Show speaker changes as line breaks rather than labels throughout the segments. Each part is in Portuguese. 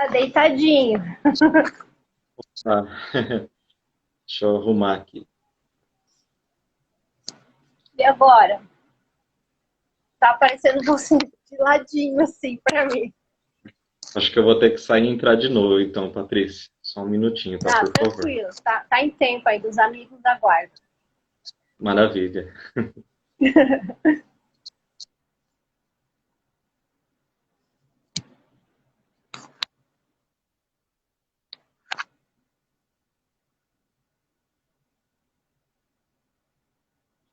Tá deitadinho.
Ah, deixa eu arrumar aqui.
E agora? Tá aparecendo você de ladinho, assim, pra mim.
Acho que eu vou ter que sair e entrar de novo, então, Patrícia. Só um minutinho, tá?
Ah,
Por favor.
tranquilo. Tá em tempo aí dos amigos da guarda.
Maravilha.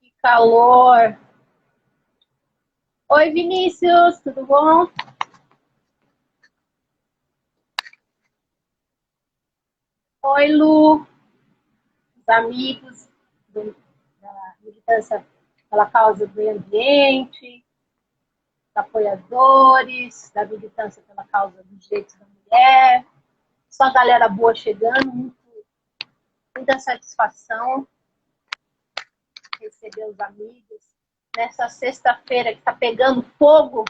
Que calor. Oi, Vinícius, tudo bom? Oi, Lu, os amigos da militância pela causa do meio ambiente, apoiadores da militância pela causa dos direitos da mulher. Só galera boa chegando, muita satisfação receber os amigos nessa sexta-feira que está pegando fogo,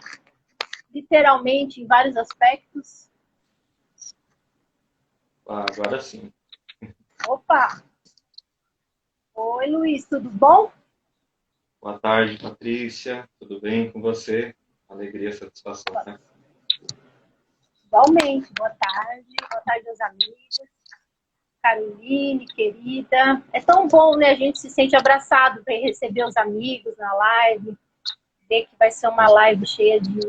literalmente, em vários aspectos.
Ah, agora sim.
Opa! Oi, Luiz, tudo bom?
Boa tarde, Patrícia. Tudo bem com você? Alegria, satisfação, né?
Igualmente, boa tarde aos amigos. Caroline, querida. É tão bom, né? A gente se sente abraçado para receber os amigos na live, ver que vai ser uma live cheia de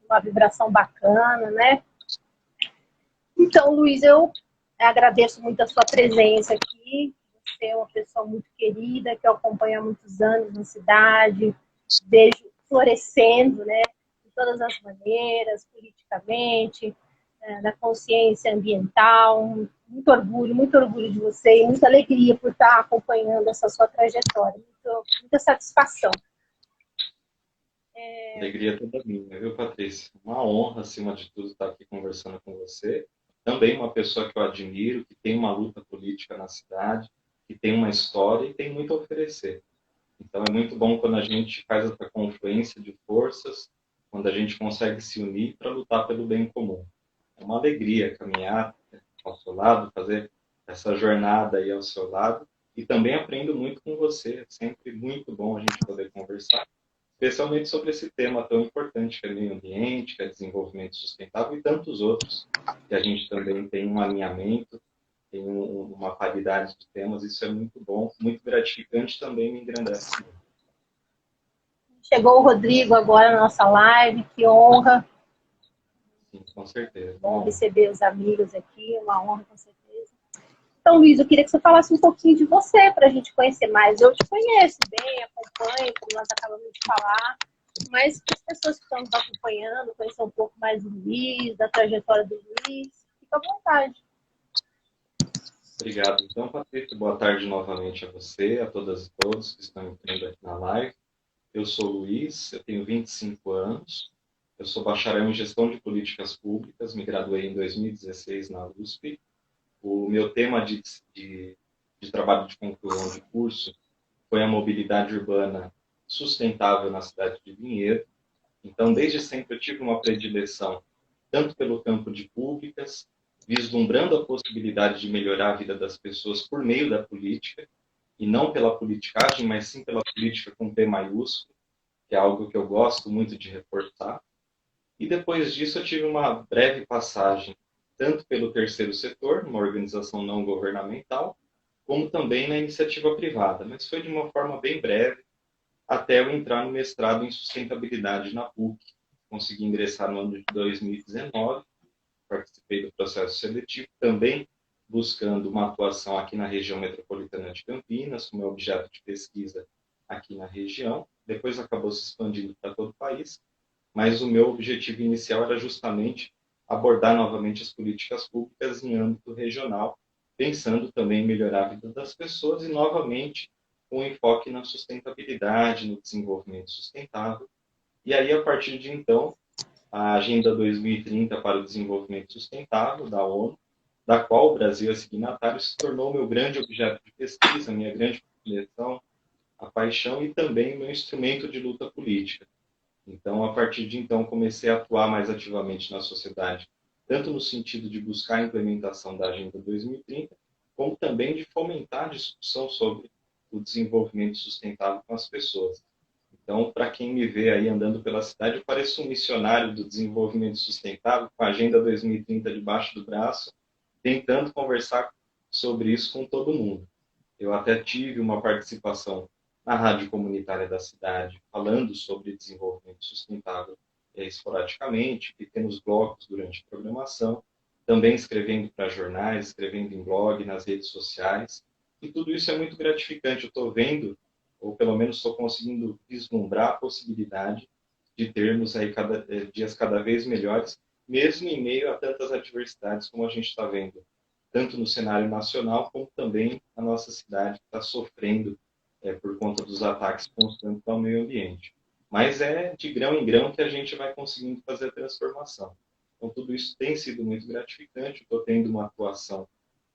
uma vibração bacana, né? Então, Luiz, eu agradeço muito a sua presença aqui. Você é uma pessoa muito querida, que eu acompanho há muitos anos na cidade, vejo florescendo, né? De todas as maneiras, politicamente, na consciência ambiental. Muito orgulho de você e muita alegria por estar acompanhando essa sua trajetória. Muita satisfação.
Alegria toda minha, viu, Patrícia? Uma honra, acima de tudo, estar aqui conversando com você. Também uma pessoa que eu admiro, que tem uma luta política na cidade, que tem uma história e tem muito a oferecer. Então é muito bom quando a gente faz essa confluência de forças, quando a gente consegue se unir para lutar pelo bem comum. É uma alegria caminhar ao seu lado, fazer essa jornada aí ao seu lado. E também aprendo muito com você. É sempre muito bom a gente poder conversar, especialmente sobre esse tema tão importante que é meio ambiente, que é desenvolvimento sustentável e tantos outros, que a gente também tem um alinhamento, tem uma paridade de temas. Isso é muito bom, muito gratificante, também me engrandece muito.
Chegou o Rodrigo agora na nossa live, que honra.
Sim, com certeza.
Bom receber os amigos aqui, uma honra, com certeza. Então, Luiz, eu queria que você falasse um pouquinho de você, para a gente conhecer mais. Eu te conheço bem, acompanho, como nós acabamos de falar, mas para as pessoas que estão nos acompanhando, conhecer um pouco mais do Luiz, da trajetória do Luiz, fica à vontade.
Obrigado. Então, Patrícia, boa tarde novamente a você, a todas e todos que estão entrando aqui na live. Eu sou o Luiz, eu tenho 25 anos, eu sou bacharel em Gestão de Políticas Públicas, me graduei em 2016 na USP. O meu tema de trabalho de conclusão de curso foi a mobilidade urbana sustentável na cidade de Vinhedo. Então, desde sempre eu tive uma predileção tanto pelo campo de públicas, vislumbrando a possibilidade de melhorar a vida das pessoas por meio da política, e não pela politicagem, mas sim pela política com P maiúsculo, que é algo que eu gosto muito de reforçar. E depois disso eu tive uma breve passagem, tanto pelo terceiro setor, uma organização não governamental, como também na iniciativa privada, mas foi de uma forma bem breve, até eu entrar no mestrado em sustentabilidade na PUC. Consegui ingressar no ano de 2019, participei do processo seletivo, também buscando uma atuação aqui na região metropolitana de Campinas, com meu objeto de pesquisa aqui na região. Depois acabou se expandindo para todo o país, mas o meu objetivo inicial era justamente abordar novamente as políticas públicas em âmbito regional, pensando também em melhorar a vida das pessoas e, novamente, com enfoque na sustentabilidade, no desenvolvimento sustentável. E aí, a partir de então, a Agenda 2030 para o Desenvolvimento Sustentável, da ONU, da qual o Brasil é signatário, se tornou meu grande objeto de pesquisa, minha grande predileção, a paixão e também meu instrumento de luta política. Então, a partir de então, comecei a atuar mais ativamente na sociedade tanto no sentido de buscar a implementação da Agenda 2030, como também de fomentar a discussão sobre o desenvolvimento sustentável com as pessoas. Então, para quem me vê aí andando pela cidade, eu pareço um missionário do desenvolvimento sustentável, com a Agenda 2030 debaixo do braço, tentando conversar sobre isso com todo mundo. Eu até tive uma participação na rádio comunitária da cidade, falando sobre desenvolvimento sustentável esporadicamente, pequenos blocos durante a programação, também escrevendo para jornais, escrevendo em blog, nas redes sociais, e tudo isso é muito gratificante. Eu estou vendo, ou pelo menos estou conseguindo vislumbrar a possibilidade de termos aí dias cada vez melhores, mesmo em meio a tantas adversidades como a gente está vendo, tanto no cenário nacional, como também a nossa cidade que está sofrendo por conta dos ataques constantes ao meio ambiente. Mas é de grão em grão que a gente vai conseguindo fazer a transformação. Então, tudo isso tem sido muito gratificante. Estou tendo uma atuação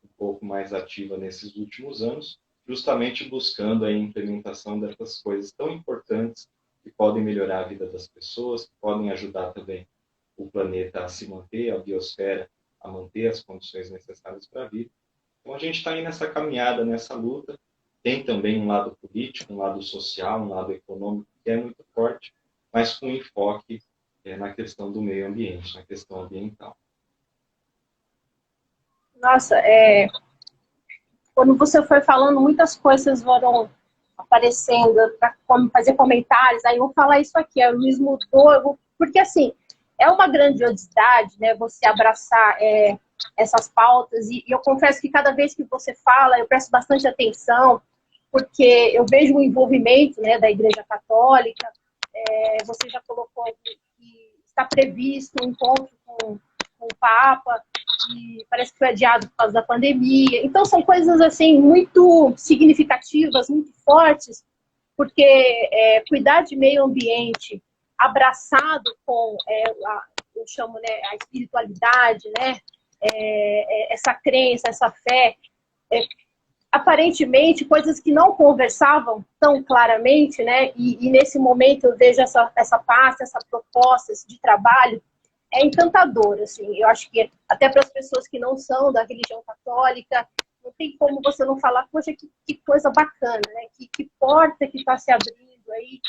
um pouco mais ativa nesses últimos anos, justamente buscando a implementação dessas coisas tão importantes que podem melhorar a vida das pessoas, que podem ajudar também o planeta a se manter, a biosfera a manter as condições necessárias para a vida. Então, a gente está aí nessa caminhada, nessa luta. Tem também um lado político, um lado social, um lado econômico, que é muito forte, mas com enfoque na questão do meio ambiente, na questão ambiental.
Nossa, quando você foi falando, muitas coisas foram aparecendo para fazer comentários, aí eu vou falar isso aqui, o Luiz mudou, porque assim, é uma grandiosidade, né, você abraçar essas pautas, e eu confesso que cada vez que você fala, eu presto bastante atenção, porque eu vejo o envolvimento, né, da Igreja Católica, você já colocou que está previsto um encontro com o Papa, e parece que foi adiado por causa da pandemia. Então, são coisas assim muito significativas, muito fortes, porque cuidar de meio ambiente abraçado com, eu chamo, né, a espiritualidade, né, essa crença, essa fé, aparentemente coisas que não conversavam tão claramente, né, e nesse momento eu vejo essa pasta, essa proposta de trabalho, é encantador, assim. Eu acho que até para as pessoas que não são da religião católica, não tem como você não falar, poxa, que coisa bacana, né? Que porta que está se abrindo aí.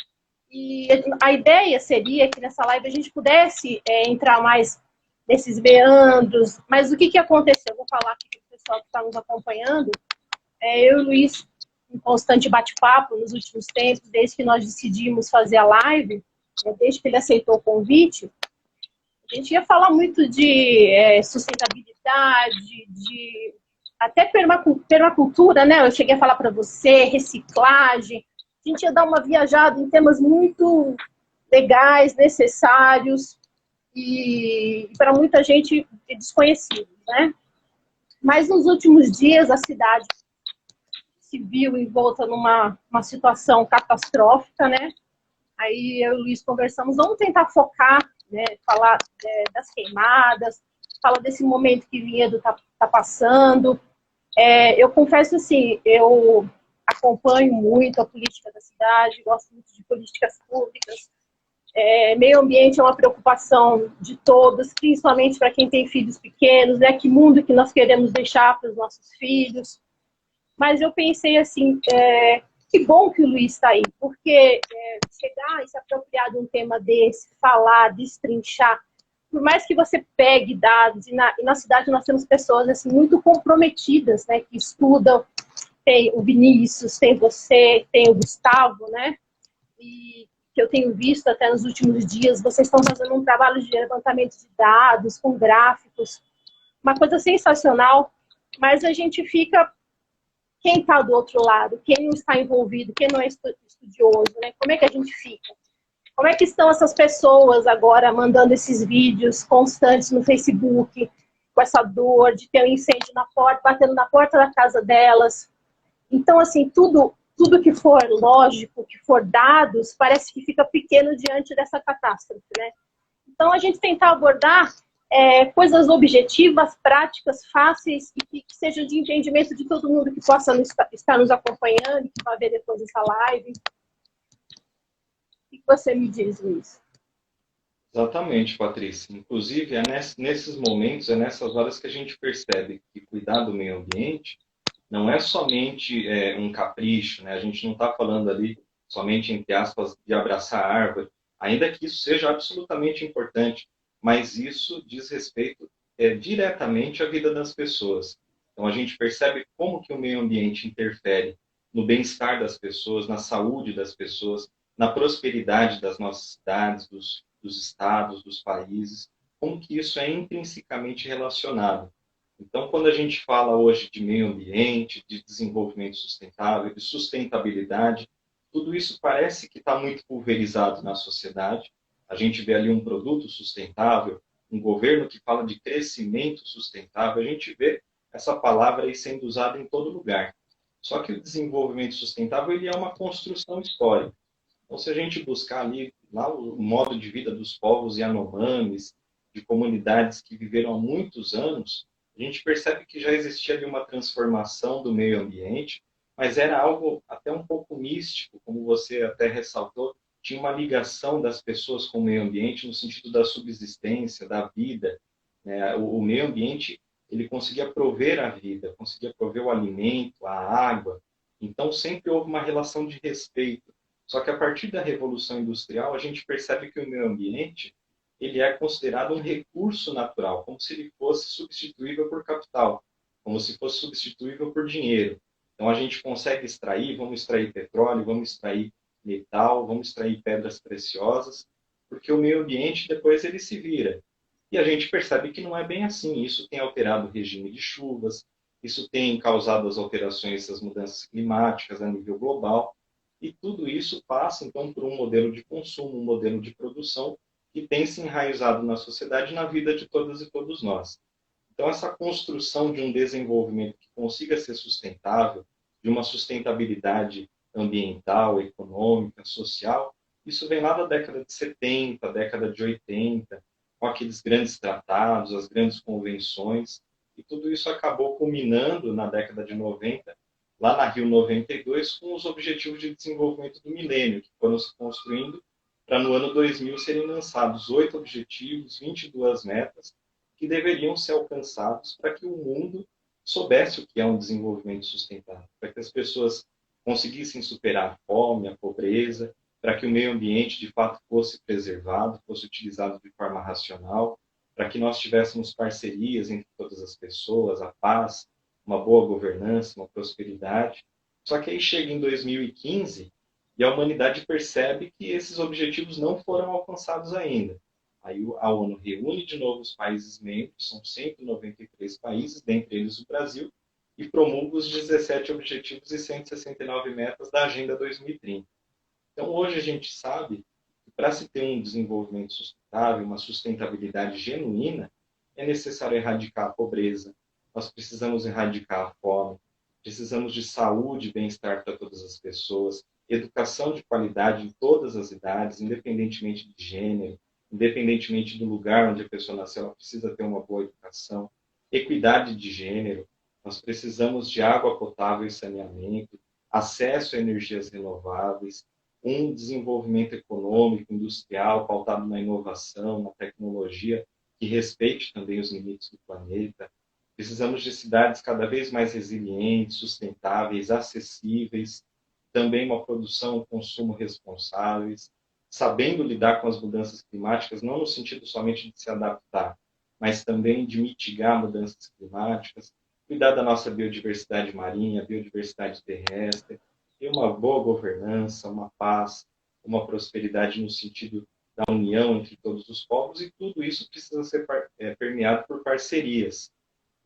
E a ideia seria que nessa live a gente pudesse entrar mais nesses meandros, mas o que aconteceu? Eu vou falar aqui para o pessoal que está nos acompanhando. Eu e o Luiz, em constante bate-papo nos últimos tempos, desde que nós decidimos fazer a live, desde que ele aceitou o convite, a gente ia falar muito de sustentabilidade, de até permacultura, né? Eu cheguei a falar para você, reciclagem. A gente ia dar uma viajada em temas muito legais, necessários e para muita gente desconhecidos, né? Mas nos últimos dias a cidade se viu envolta numa situação catastrófica, né? Aí eu e o Luiz conversamos, vamos tentar focar, né, falar das queimadas, falar desse momento que Vinhedo tá passando. Eu confesso assim, eu acompanho muito a política da cidade, gosto muito de políticas públicas. Meio ambiente é uma preocupação de todos, principalmente para quem tem filhos pequenos, né? Que mundo que nós queremos deixar para os nossos filhos. Mas eu pensei assim, que bom que o Luiz está aí, porque chegar e se apropriar de um tema desse, falar, destrinchar, por mais que você pegue dados, e na cidade nós temos pessoas assim, muito comprometidas, né, que estudam, tem o Vinícius, tem você, tem o Gustavo, né, e que eu tenho visto até nos últimos dias, vocês estão fazendo um trabalho de levantamento de dados, com gráficos, uma coisa sensacional, mas a gente fica... Quem está do outro lado, quem não está envolvido, quem não é estudioso, né? Como é que a gente fica? Como é que estão essas pessoas agora mandando esses vídeos constantes no Facebook, com essa dor de ter um incêndio na porta, batendo na porta da casa delas? Então, assim, tudo que for lógico, que for dados, parece que fica pequeno diante dessa catástrofe, né? Então, a gente tentar abordar coisas objetivas, práticas, fáceis e que sejam de entendimento de todo mundo que possa estar nos acompanhando, que vai ver depois essa live. O que você me diz, Luiz?
Exatamente, Patrícia. Inclusive, nesses momentos, é nessas horas que a gente percebe que cuidar do meio ambiente não é somente um capricho, né? A gente não está falando ali somente, entre aspas, de abraçar a árvore, ainda que isso seja absolutamente importante, mas isso diz respeito diretamente à vida das pessoas. Então, a gente percebe como que o meio ambiente interfere no bem-estar das pessoas, na saúde das pessoas, na prosperidade das nossas cidades, dos estados, dos países, como que isso é intrinsecamente relacionado. Então, quando a gente fala hoje de meio ambiente, de desenvolvimento sustentável, de sustentabilidade, tudo isso parece que está muito pulverizado na sociedade. A gente vê ali um produto sustentável, um governo que fala de crescimento sustentável, a gente vê essa palavra aí sendo usada em todo lugar. Só que o desenvolvimento sustentável ele é uma construção histórica. Então, se a gente buscar ali lá o modo de vida dos povos Yanomamis, de comunidades que viveram há muitos anos, a gente percebe que já existia ali uma transformação do meio ambiente, mas era algo até um pouco místico, como você até ressaltou, tinha uma ligação das pessoas com o meio ambiente no sentido da subsistência, da vida, né? O meio ambiente ele conseguia prover a vida, conseguia prover o alimento, a água. Então sempre houve uma relação de respeito. Só que a partir da Revolução Industrial, a gente percebe que o meio ambiente ele é considerado um recurso natural, como se ele fosse substituível por capital, como se fosse substituível por dinheiro. Então a gente consegue extrair, vamos extrair petróleo, vamos extrair metal, vamos extrair pedras preciosas, porque o meio ambiente depois ele se vira. E a gente percebe que não é bem assim. Isso tem alterado o regime de chuvas, isso tem causado as alterações, as mudanças climáticas a nível global, e tudo isso passa, então, por um modelo de consumo, um modelo de produção que tem se enraizado na sociedade e na vida de todas e todos nós. Então, essa construção de um desenvolvimento que consiga ser sustentável, de uma sustentabilidade ambiental, econômica, social, isso vem lá da década de 70, década de 80, com aqueles grandes tratados, as grandes convenções, e tudo isso acabou culminando na década de 90, lá na Rio 92, com os Objetivos de Desenvolvimento do Milênio, que foram se construindo para no ano 2000 serem lançados 8 objetivos, 22 metas, que deveriam ser alcançados para que o mundo soubesse o que é um desenvolvimento sustentável, para que as pessoas conseguissem superar a fome, a pobreza, para que o meio ambiente de fato fosse preservado, fosse utilizado de forma racional, para que nós tivéssemos parcerias entre todas as pessoas, a paz, uma boa governança, uma prosperidade. Só que aí chega em 2015 e a humanidade percebe que esses objetivos não foram alcançados ainda. Aí a ONU reúne de novo os países membros, são 193 países, dentre eles o Brasil, e promulga os 17 objetivos e 169 metas da Agenda 2030. Então, hoje a gente sabe que para se ter um desenvolvimento sustentável, uma sustentabilidade genuína, é necessário erradicar a pobreza, nós precisamos erradicar a fome, precisamos de saúde e bem-estar para todas as pessoas, educação de qualidade em todas as idades, independentemente de gênero, independentemente do lugar onde a pessoa nasceu, ela precisa ter uma boa educação, equidade de gênero, nós precisamos de água potável e saneamento, acesso a energias renováveis, um desenvolvimento econômico, industrial, pautado na inovação, na tecnologia, que respeite também os limites do planeta. Precisamos de cidades cada vez mais resilientes, sustentáveis, acessíveis, também uma produção e um consumo responsáveis, sabendo lidar com as mudanças climáticas, não no sentido somente de se adaptar, mas também de mitigar mudanças climáticas, cuidar da nossa biodiversidade marinha, biodiversidade terrestre, ter uma boa governança, uma paz, uma prosperidade no sentido da união entre todos os povos, e tudo isso precisa ser permeado por parcerias.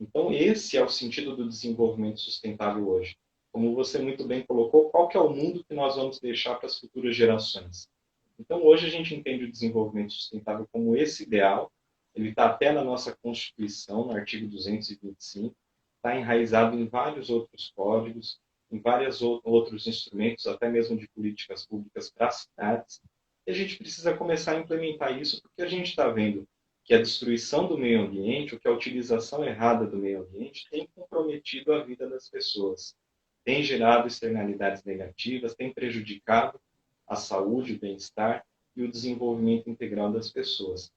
Então, esse é o sentido do desenvolvimento sustentável hoje. Como você muito bem colocou, qual que é o mundo que nós vamos deixar para as futuras gerações? Então, hoje a gente entende o desenvolvimento sustentável como esse ideal, ele está até na nossa Constituição, no artigo 225, está enraizado em vários outros códigos, em vários outros instrumentos, até mesmo de políticas públicas para as cidades, e a gente precisa começar a implementar isso, porque a gente está vendo que a destruição do meio ambiente, ou que a utilização errada do meio ambiente, tem comprometido a vida das pessoas, tem gerado externalidades negativas, tem prejudicado a saúde, o bem-estar, e o desenvolvimento integral das pessoas.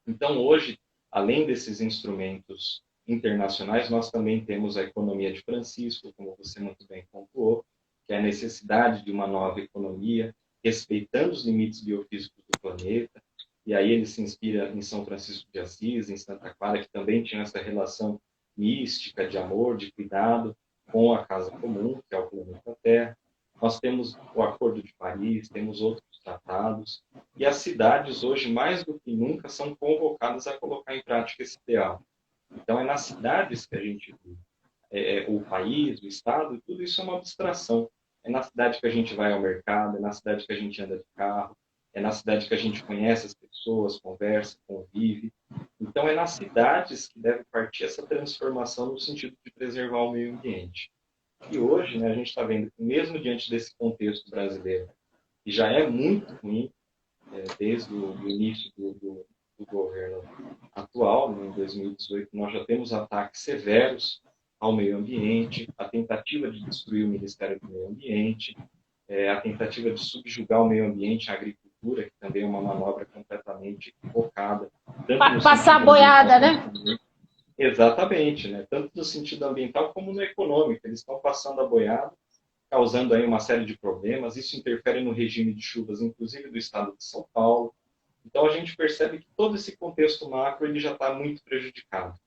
Então, hoje, além desses instrumentos internacionais, nós também temos a economia de Francisco, como você muito bem pontuou, que é a necessidade de uma nova economia, respeitando os limites biofísicos do planeta. E aí ele se inspira em São Francisco de Assis, em Santa Clara, que também tinha essa relação mística, de amor, de cuidado com a casa comum, que é o planeta Terra. Nós temos o Acordo de Paris, temos outros tratados, e as cidades hoje, mais do que nunca, são convocadas a colocar em prática esse ideal. Então, é nas cidades que a gente vive. O país, o Estado, tudo isso é uma abstração. É na cidade que a gente vai ao mercado, é na cidade que a gente anda de carro, é na cidade que a gente conhece as pessoas, conversa, convive. Então, é nas cidades que deve partir essa transformação no sentido de preservar o meio ambiente. E hoje, né, a gente está vendo que, mesmo diante desse contexto brasileiro, que já é muito ruim, desde o início do governo atual, né, em 2018, nós já temos ataques severos ao meio ambiente, a tentativa de destruir o Ministério do Meio Ambiente, a tentativa de subjugar o meio ambiente à agricultura, que também é uma manobra completamente equivocada.
Passar a boiada, né?
Exatamente, né? Tanto no sentido ambiental como no econômico. Eles estão passando a boiada, causando aí uma série de problemas. Isso interfere no regime de chuvas, inclusive do estado de São Paulo. Então, a gente percebe que todo esse contexto macro ele já está muito prejudicado.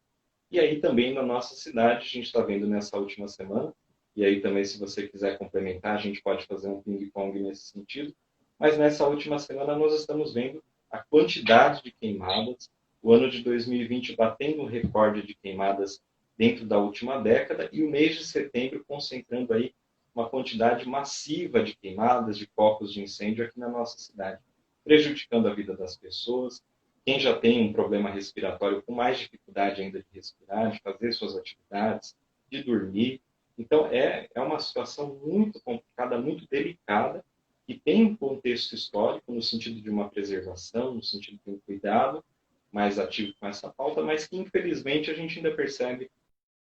E aí também na nossa cidade, a gente está vendo nessa última semana, e aí também se você quiser complementar, a gente pode fazer um ping-pong nesse sentido, mas nessa última semana nós estamos vendo a quantidade de queimadas, o ano de 2020 batendo um recorde de queimadas dentro da última década, e o mês de setembro concentrando aí uma quantidade massiva de queimadas, de focos de incêndio aqui na nossa cidade, prejudicando a vida das pessoas. Quem já tem um problema respiratório com mais dificuldade ainda de respirar, de fazer suas atividades, de dormir. Então, é uma situação muito complicada, muito delicada, que tem um contexto histórico no sentido de uma preservação, no sentido de um cuidado mais ativo com essa pauta, mas que, infelizmente, a gente ainda percebe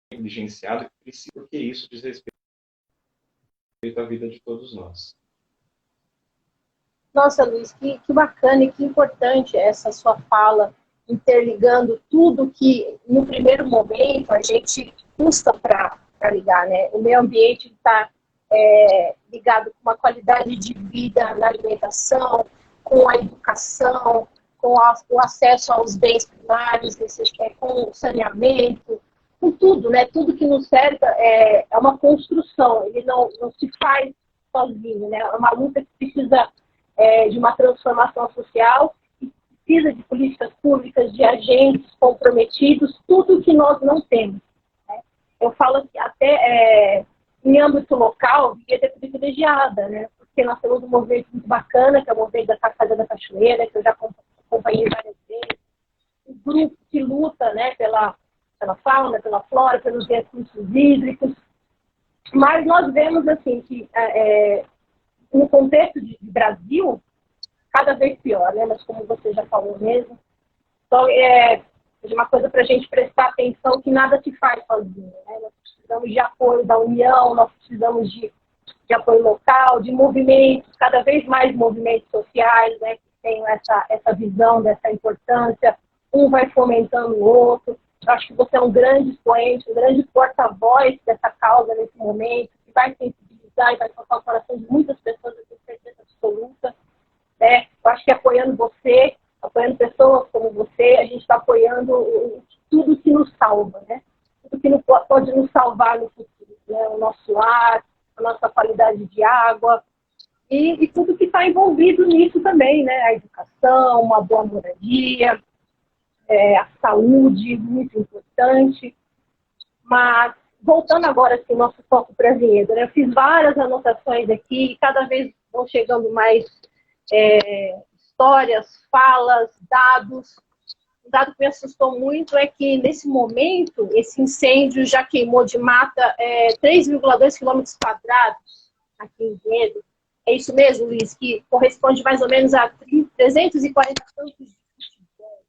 negligenciado, porque isso diz respeito à vida de todos nós.
Nossa, Luiz, que bacana e que importante essa sua fala, interligando tudo que, no primeiro momento, a gente custa para ligar, né? O meio ambiente está ligado com uma qualidade de vida na alimentação, com a educação, com o acesso aos bens primários, com o saneamento, com tudo, né? Tudo que nos cerca é uma construção, ele não se faz sozinho, né? É uma luta que precisa de uma transformação social, e precisa de políticas públicas, de agentes comprometidos, tudo que nós não temos. Né? Eu falo que até em âmbito local, devia ter privilegiada, né? Porque nós temos um movimento muito bacana, que é o movimento da Cascada da Cachoeira, que eu já acompanhei várias vezes, um grupo que luta, né, pela fauna, pela flora, pelos recursos hídricos, mas nós vemos assim que no contexto de Brasil, cada vez pior, né? Mas como você já falou mesmo, então é uma coisa para a gente prestar atenção que nada se faz sozinho, né? Nós precisamos de apoio da União, nós precisamos de apoio local, de movimentos, cada vez mais movimentos sociais, né? Que tenham essa visão dessa importância, um vai fomentando o outro. Eu acho que você é um grande expoente, um grande porta-voz dessa causa nesse momento, que vai sensibilizar e vai tocar o coração de muitas pessoas, eu tenho certeza absoluta. Né? Eu acho que apoiando você, apoiando pessoas como você, a gente está apoiando tudo que nos salva, né? Tudo que pode nos salvar no futuro, né? O nosso ar, a nossa qualidade de água e tudo que está envolvido nisso também, né? A educação, uma boa moradia, a saúde, muito importante. Mas, voltando agora assim, nosso foco para Vinhedo, né? Eu fiz várias anotações aqui e cada vez vão chegando mais histórias, falas, dados. Um dado que me assustou muito é que, nesse momento, esse incêndio já queimou de mata 3,2 quilômetros quadrados aqui em Vinhedo. É isso mesmo, Luiz, que corresponde mais ou menos a 340 campos de futebol.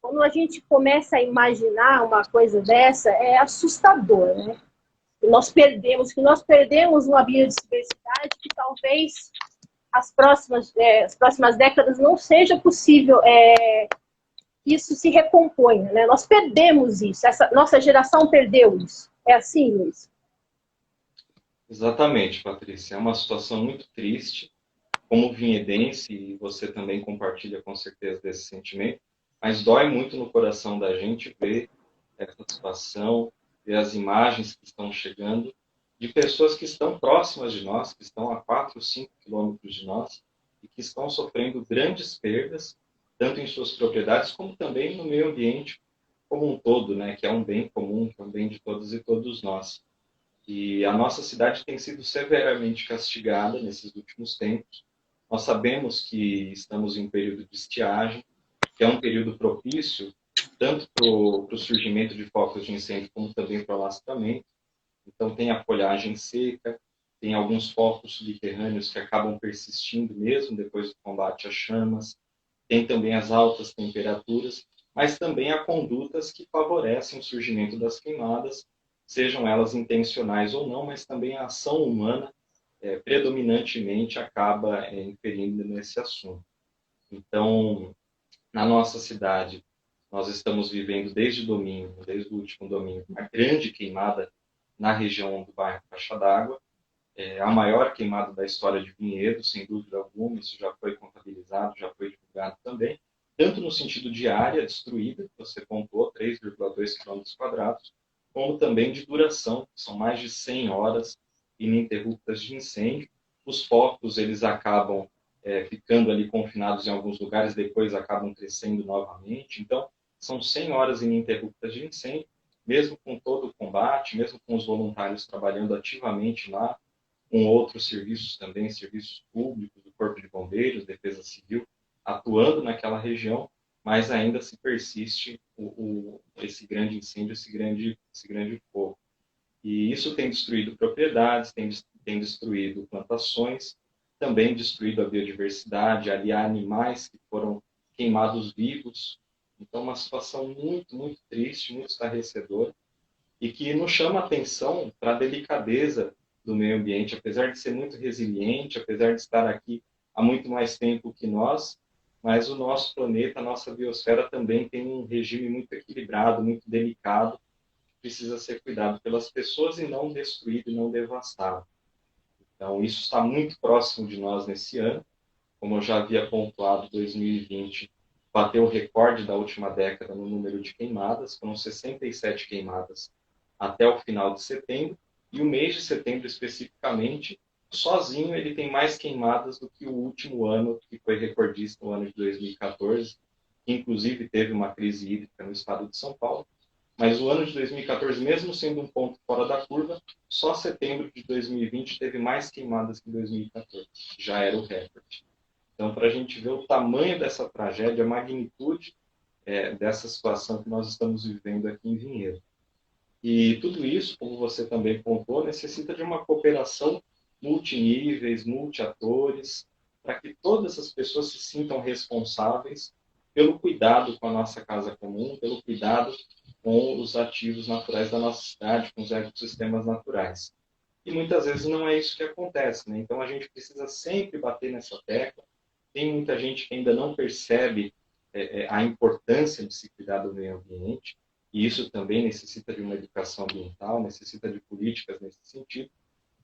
Quando a gente começa a imaginar uma coisa dessa, é assustador, né? Que nós perdemos uma biodiversidade que talvez as próximas décadas não seja possível que isso se recomponha, né? Nós perdemos isso, nossa geração perdeu isso. É assim, Luiz?
Exatamente, Patrícia. É uma situação muito triste. Como vinhedense, e você também compartilha com certeza desse sentimento, mas dói muito no coração da gente ver essa situação, ver as imagens que estão chegando de pessoas que estão próximas de nós, que estão a 4, 5 quilômetros de nós, e que estão sofrendo grandes perdas, tanto em suas propriedades, como também no meio ambiente como um todo, né, que é um bem comum, que é um bem de todas e todos nós. E a nossa cidade tem sido severamente castigada nesses últimos tempos. Nós sabemos que estamos em um período de estiagem, que é um período propício tanto para o surgimento de focos de incêndio, como também para o alastramento. Então, tem a folhagem seca, tem alguns focos subterrâneos que acabam persistindo mesmo depois do combate às chamas, tem também as altas temperaturas, mas também há condutas que favorecem o surgimento das queimadas, sejam elas intencionais ou não, mas também a ação humana predominantemente acaba inferindo nesse assunto. Então, na nossa cidade, nós estamos vivendo desde domingo, desde o último domingo, uma grande queimada na região do bairro Caixa d'Água, a maior queimada da história de Vinhedo, sem dúvida alguma, isso já foi contabilizado, já foi divulgado também, tanto no sentido de área destruída, que você pontuou, 3,2 km², como também de duração, que são mais de 100 horas ininterruptas de incêndio. Os focos, eles acabam ficando ali confinados em alguns lugares, depois acabam crescendo novamente. Então, são 100 horas ininterruptas de incêndio, mesmo com todo o combate, mesmo com os voluntários trabalhando ativamente lá, com outros serviços também, serviços públicos, do Corpo de Bombeiros, Defesa Civil, atuando naquela região, mas ainda se persiste esse grande incêndio, esse grande fogo. E isso tem destruído propriedades, tem destruído plantações, também destruído a biodiversidade, ali há animais que foram queimados vivos. Então, uma situação muito, muito triste, muito estarrecedora, e que nos chama a atenção para a delicadeza do meio ambiente, apesar de ser muito resiliente, apesar de estar aqui há muito mais tempo que nós, mas o nosso planeta, a nossa biosfera também tem um regime muito equilibrado, muito delicado, que precisa ser cuidado pelas pessoas e não destruído e não devastado. Então, isso está muito próximo de nós nesse ano. Como eu já havia pontuado, 2020 bateu o recorde da última década no número de queimadas, foram 67 queimadas até o final de setembro, e o mês de setembro especificamente, sozinho ele tem mais queimadas do que o último ano, que foi recordista, o ano de 2014, que inclusive teve uma crise hídrica no estado de São Paulo, mas o ano de 2014, mesmo sendo um ponto fora da curva, só setembro de 2020 teve mais queimadas que 2014, já era o recorde. Então, para a gente ver o tamanho dessa tragédia, a magnitude dessa situação que nós estamos vivendo aqui em Vinhedo. E tudo isso, como você também pontuou, necessita de uma cooperação multiníveis, multiatores, para que todas as pessoas se sintam responsáveis pelo cuidado com a nossa casa comum, pelo cuidado com os ativos naturais da nossa cidade, com os ecossistemas naturais. E muitas vezes não é isso que acontece, né? Então a gente precisa sempre bater nessa tecla. Tem muita gente que ainda não percebe a importância de se cuidar do meio ambiente, e isso também necessita de uma educação ambiental, necessita de políticas nesse sentido,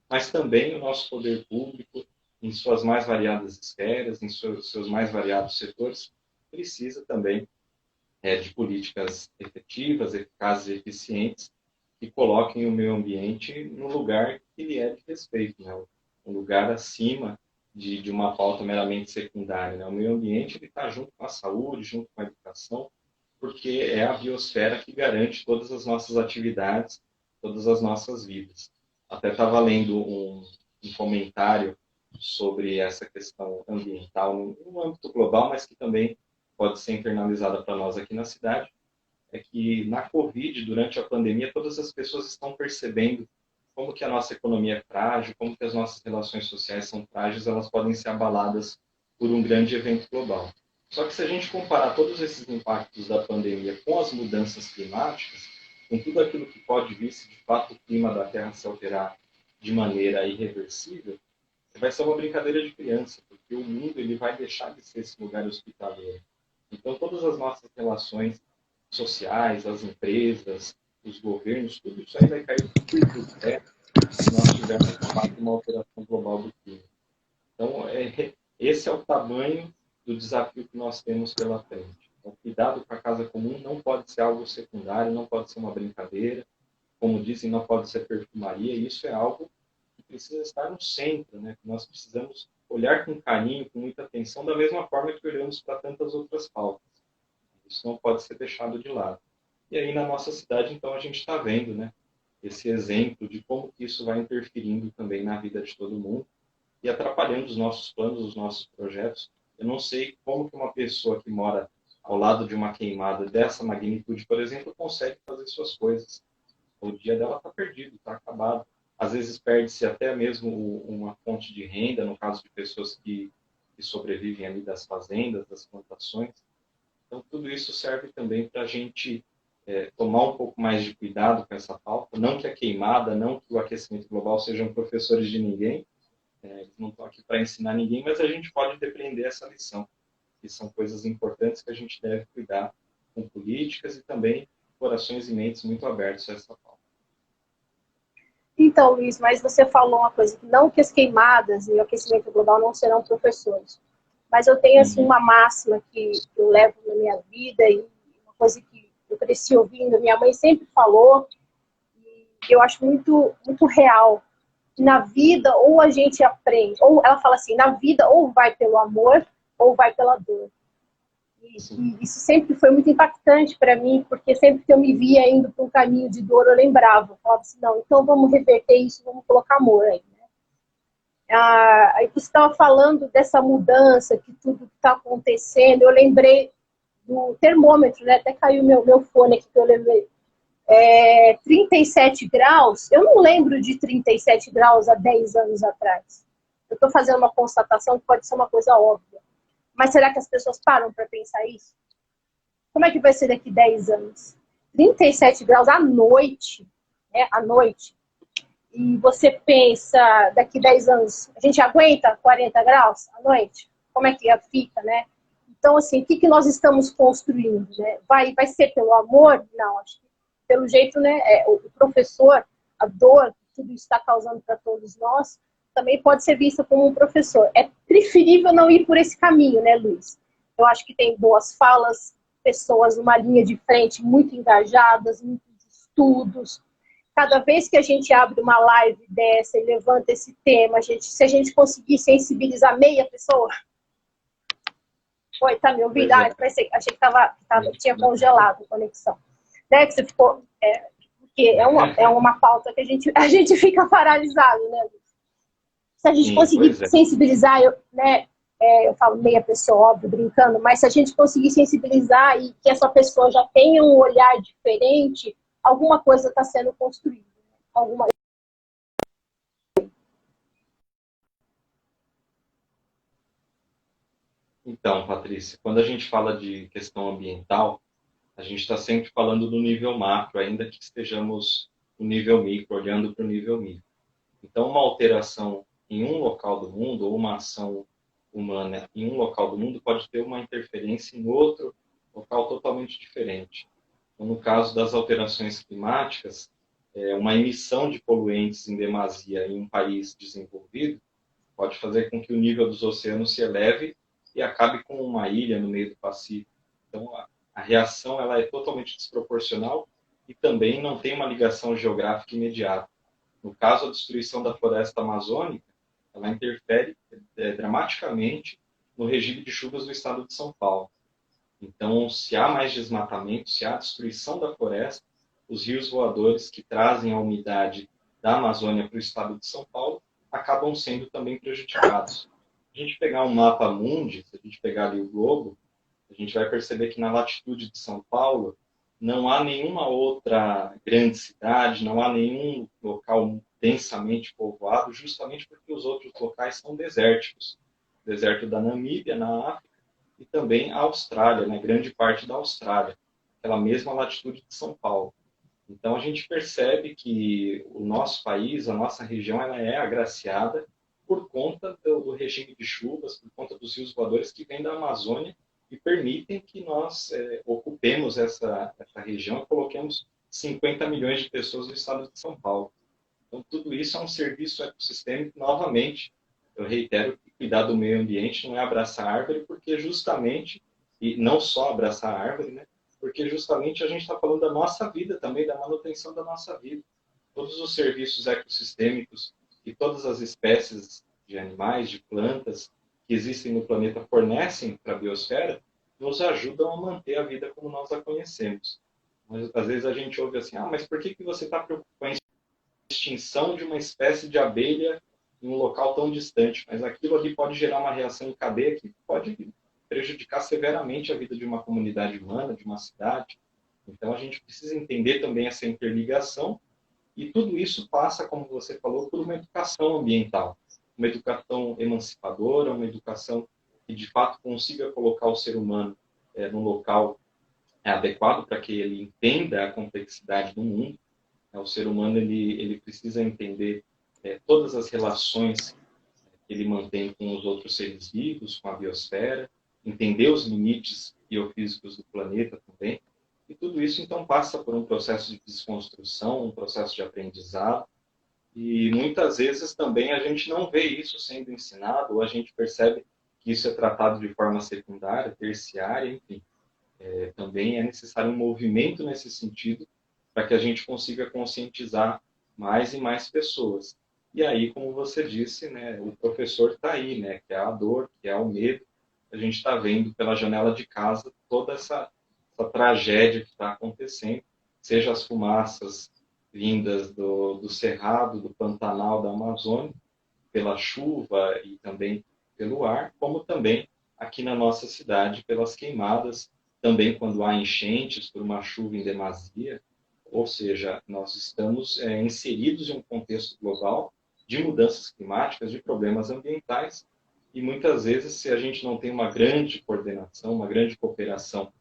mas também o nosso poder público, em suas mais variadas esferas, em seus mais variados setores, precisa também de políticas efetivas, eficazes e eficientes, que coloquem o meio ambiente no lugar que lhe é de respeito, né? Um lugar acima de uma pauta meramente secundária. Né? O meio ambiente está junto com a saúde, junto com a educação, porque é a biosfera que garante todas as nossas atividades, todas as nossas vidas. Até estava lendo um comentário sobre essa questão ambiental no âmbito global, mas que também pode ser internalizada para nós aqui na cidade, é que na Covid, durante a pandemia, todas as pessoas estão percebendo como que a nossa economia é frágil, como que as nossas relações sociais são frágeis, elas podem ser abaladas por um grande evento global. Só que se a gente comparar todos esses impactos da pandemia com as mudanças climáticas, com tudo aquilo que pode vir se de fato o clima da Terra se alterar de maneira irreversível, vai ser uma brincadeira de criança, porque o mundo ele vai deixar de ser esse lugar hospitaleiro. Então, todas as nossas relações sociais, as empresas, os governos, tudo isso aí vai cair por terra se nós tivermos, de fato, uma alteração global do clima. Então, esse é o tamanho do desafio que nós temos pela frente. Então, cuidado com a casa comum não pode ser algo secundário, não pode ser uma brincadeira, como dizem, não pode ser perfumaria, isso é algo que precisa estar no centro, né? Nós precisamos olhar com carinho, com muita atenção, da mesma forma que olhamos para tantas outras pautas. Isso não pode ser deixado de lado. E aí, na nossa cidade, então, a gente está vendo, né, esse exemplo de como que isso vai interferindo também na vida de todo mundo e atrapalhando os nossos planos, os nossos projetos. Eu não sei como que uma pessoa que mora ao lado de uma queimada dessa magnitude, por exemplo, consegue fazer suas coisas. O dia dela está perdido, está acabado. Às vezes perde-se até mesmo uma fonte de renda, no caso de pessoas que sobrevivem ali das fazendas, das plantações. Então, tudo isso serve também para a gente tomar um pouco mais de cuidado com essa pauta. Não que a queimada, não que o aquecimento global sejam professores de ninguém, eles não estão aqui para ensinar ninguém, mas a gente pode depreender essa lição, que são coisas importantes que a gente deve cuidar com políticas e também corações e mentes muito abertos a essa pauta.
Então, Luiz, mas você falou uma coisa, não que as queimadas e o aquecimento global não serão professores, mas eu tenho assim uma máxima que eu levo na minha vida e uma coisa que eu cresci ouvindo, minha mãe sempre falou, e eu acho muito, muito real. Na vida, ou a gente aprende, ou ela fala assim, na vida ou vai pelo amor ou vai pela dor. E isso sempre foi muito impactante para mim, porque sempre que eu me via indo para um caminho de dor, eu lembrava, eu falava assim, não, então vamos reverter isso, vamos colocar amor aí. Né? Aí você estava falando dessa mudança, que tudo está acontecendo, eu lembrei do termômetro, né? Até caiu meu fone aqui que eu lembrei. 37 graus, eu não lembro de 37 graus há 10 anos atrás. Eu estou fazendo uma constatação que pode ser uma coisa óbvia. Mas será que as pessoas param para pensar isso? Como é que vai ser daqui 10 anos? 37 graus à noite, né? À noite. E você pensa, daqui 10 anos, a gente aguenta 40 graus à noite? Como é que fica, né? Então, assim, o que nós estamos construindo? Né? Vai ser pelo amor? Não, acho que pelo jeito, né, o professor, a dor que tudo isso está causando para todos nós, também pode ser vista como um professor. É preferível não ir por esse caminho, né, Luiz? Eu acho que tem boas falas, pessoas numa linha de frente muito engajadas, muitos estudos. Cada vez que a gente abre uma live dessa e levanta esse tema, se a gente conseguir sensibilizar meia pessoa... Oi, tá me ouvindo? Achei que tinha congelado a conexão. Né, que você ficou, porque é uma pauta que a gente fica paralisado, né? Se a gente conseguir sensibilizar, eu falo meia pessoa, óbvio, brincando, mas se a gente conseguir sensibilizar e que essa pessoa já tenha um olhar diferente, alguma coisa está sendo construída. Alguma...
Então, Patrícia, quando a gente fala de questão ambiental, a gente está sempre falando do nível macro, ainda que estejamos no nível micro, olhando para o nível micro. Então, uma alteração em um local do mundo, ou uma ação humana em um local do mundo, pode ter uma interferência em outro local totalmente diferente. Então, no caso das alterações climáticas, uma emissão de poluentes em demasia em um país desenvolvido pode fazer com que o nível dos oceanos se eleve e acabe com uma ilha no meio do Pacífico. Então, a reação ela é totalmente desproporcional e também não tem uma ligação geográfica imediata. No caso, a destruição da floresta amazônica, ela interfere dramaticamente no regime de chuvas do estado de São Paulo. Então, se há mais desmatamento, se há destruição da floresta, os rios voadores que trazem a umidade da Amazônia para o estado de São Paulo acabam sendo também prejudicados. Se a gente pegar um mapa mundi, se a gente pegar ali o globo, a gente vai perceber que na latitude de São Paulo não há nenhuma outra grande cidade, não há nenhum local densamente povoado, justamente porque os outros locais são desérticos. O deserto da Namíbia, na África, e também a Austrália, né? Grande parte da Austrália, aquela mesma latitude de São Paulo. Então a gente percebe que o nosso país, a nossa região, ela é agraciada por conta do regime de chuvas, por conta dos rios voadores que vêm da Amazônia e permitem que nós ocupemos essa região e coloquemos 50 milhões de pessoas no estado de São Paulo. Então, tudo isso é um serviço ecossistêmico, novamente, eu reitero que cuidar do meio ambiente não é abraçar a árvore, porque justamente, e não só abraçar a árvore, né? Porque justamente a gente está falando da nossa vida também, da manutenção da nossa vida. Todos os serviços ecossistêmicos que todas as espécies de animais, de plantas que existem no planeta fornecem para a biosfera, nos ajudam a manter a vida como nós a conhecemos. Mas, às vezes a gente ouve assim, mas por que você está preocupado com a extinção de uma espécie de abelha em um local tão distante? Mas aquilo ali pode gerar uma reação em cadeia que pode prejudicar severamente a vida de uma comunidade humana, de uma cidade. Então a gente precisa entender também essa interligação, e tudo isso passa, como você falou, por uma educação ambiental, uma educação emancipadora, uma educação que de fato consiga colocar o ser humano no local adequado para que ele entenda a complexidade do mundo. O ser humano ele precisa entender todas as relações que ele mantém com os outros seres vivos, com a biosfera, entender os limites biofísicos do planeta também. E tudo isso, então, passa por um processo de desconstrução, um processo de aprendizado. E muitas vezes também a gente não vê isso sendo ensinado, ou a gente percebe que isso é tratado de forma secundária, terciária, enfim. Também é necessário um movimento nesse sentido para que a gente consiga conscientizar mais e mais pessoas. E aí, como você disse, né, o professor está aí, né, que é a dor, que é o medo. A gente está vendo pela janela de casa toda essa tragédia que está acontecendo, seja as fumaças vindas do Cerrado, do Pantanal, da Amazônia, pela chuva e também pelo ar, como também aqui na nossa cidade, pelas queimadas, também quando há enchentes por uma chuva em demasia. Ou seja, nós estamos inseridos em um contexto global de mudanças climáticas, de problemas ambientais, e muitas vezes, se a gente não tem uma grande coordenação, uma grande cooperação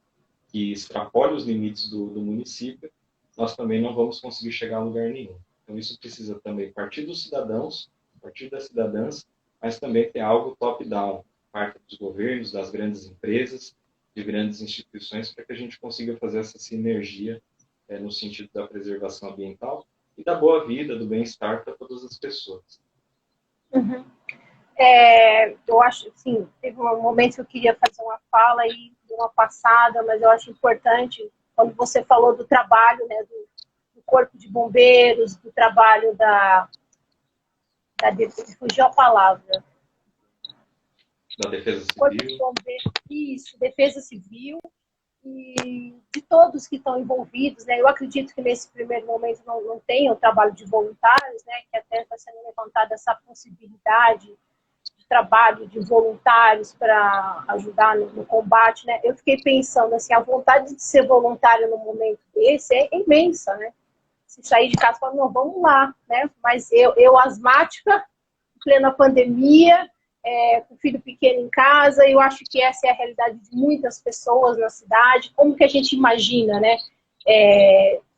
que extrapole os limites do município, nós também não vamos conseguir chegar a lugar nenhum. Então, isso precisa também partir dos cidadãos, partir das cidadãs, mas também ter algo top-down, parte dos governos, das grandes empresas, de grandes instituições, para que a gente consiga fazer essa sinergia no sentido da preservação ambiental e da boa vida, do bem-estar para todas as pessoas.
Uhum. Eu acho, assim, teve um momento que eu queria fazer uma fala e uma passada, mas eu acho importante, quando você falou do trabalho, né, do Corpo de Bombeiros, do trabalho fugiu a palavra.
Da Defesa Civil.
Corpo de Bombeiros, isso, Defesa Civil, e de todos que estão envolvidos, né? Eu acredito que nesse primeiro momento não tem o trabalho de voluntários, né? Que até está sendo levantada essa possibilidade de trabalho de voluntários para ajudar no combate, né? Eu fiquei pensando assim, a vontade de ser voluntário no momento desse é imensa, né? Se sair de casa e falar, não, vamos lá, né? Mas eu asmática, em plena pandemia, com filho pequeno em casa, eu acho que essa é a realidade de muitas pessoas na cidade. Como que a gente imagina, né?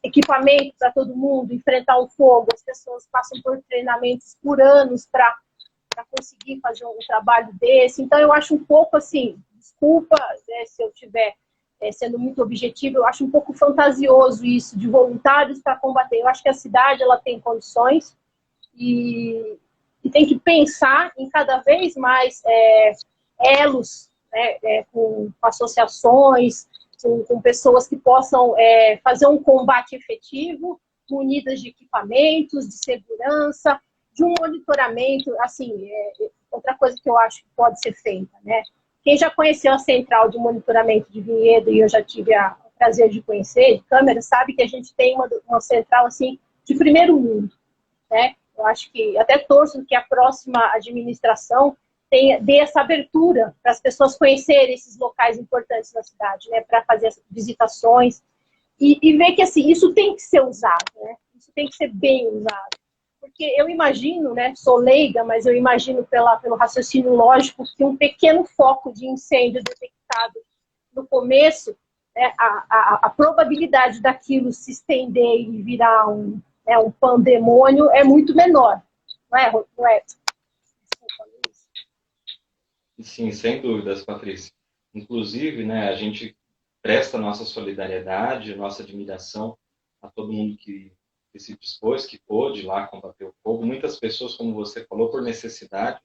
Equipamento para todo mundo, enfrentar o fogo, as pessoas passam por treinamentos por anos para conseguir fazer um trabalho desse. Então, eu acho um pouco assim, desculpa, né, se eu estiver sendo muito objetivo, eu acho um pouco fantasioso isso, de voluntários para combater. Eu acho que a cidade ela tem condições e tem que pensar em cada vez mais elos, né, com associações, com pessoas que possam fazer um combate efetivo, munidas de equipamentos, de segurança, de um monitoramento, assim, outra coisa que eu acho que pode ser feita, né? Quem já conheceu a central de monitoramento de Vinhedo, e eu já tive o prazer de conhecer, de câmera, sabe que a gente tem uma central, assim, de primeiro mundo, né? Eu acho que, até torço que a próxima administração dê essa abertura para as pessoas conhecerem esses locais importantes da cidade, né? Para fazer as visitações e ver que, assim, isso tem que ser usado, né? Isso tem que ser bem usado. Porque eu imagino, né, sou leiga, mas eu imagino pelo raciocínio lógico que um pequeno foco de incêndio detectado no começo, né, a probabilidade daquilo se estender e virar um pandemônio é muito menor. Não é?
Sim, sem dúvidas, Patrícia. Inclusive, né, a gente presta nossa solidariedade, nossa admiração a todo mundo que se dispôs, que pôde lá combater o fogo. Muitas pessoas, como você falou, por necessidade,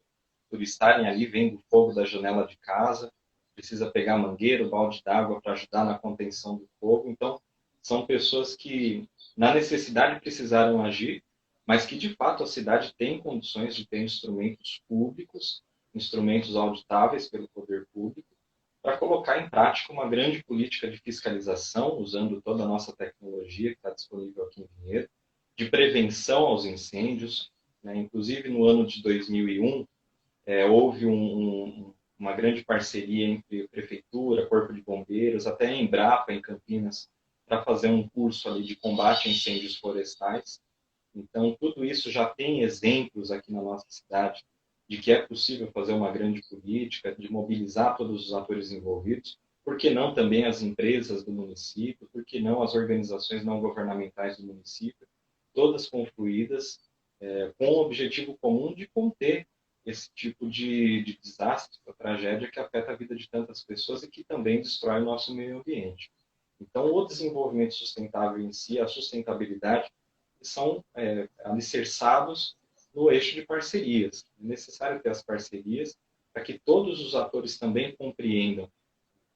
por estarem ali vendo o fogo da janela de casa, precisa pegar mangueira, o balde d'água para ajudar na contenção do fogo. Então, são pessoas que, na necessidade, precisaram agir, mas que, de fato, a cidade tem condições de ter instrumentos públicos, instrumentos auditáveis pelo poder público, para colocar em prática uma grande política de fiscalização, usando toda a nossa tecnologia que está disponível aqui em Vinhedo, de prevenção aos incêndios. Né? Inclusive, no ano de 2001, houve uma grande parceria entre a Prefeitura, Corpo de Bombeiros, até a Embrapa, em Campinas, para fazer um curso ali de combate a incêndios florestais. Então, tudo isso já tem exemplos aqui na nossa cidade de que é possível fazer uma grande política, de mobilizar todos os atores envolvidos, por que não também as empresas do município, por que não as organizações não governamentais do município, todas confluídas com o objetivo comum de conter esse tipo de desastre, a tragédia que afeta a vida de tantas pessoas e que também destrói o nosso meio ambiente. Então, o desenvolvimento sustentável em si, a sustentabilidade, são alicerçados no eixo de parcerias. É necessário ter as parcerias para que todos os atores também compreendam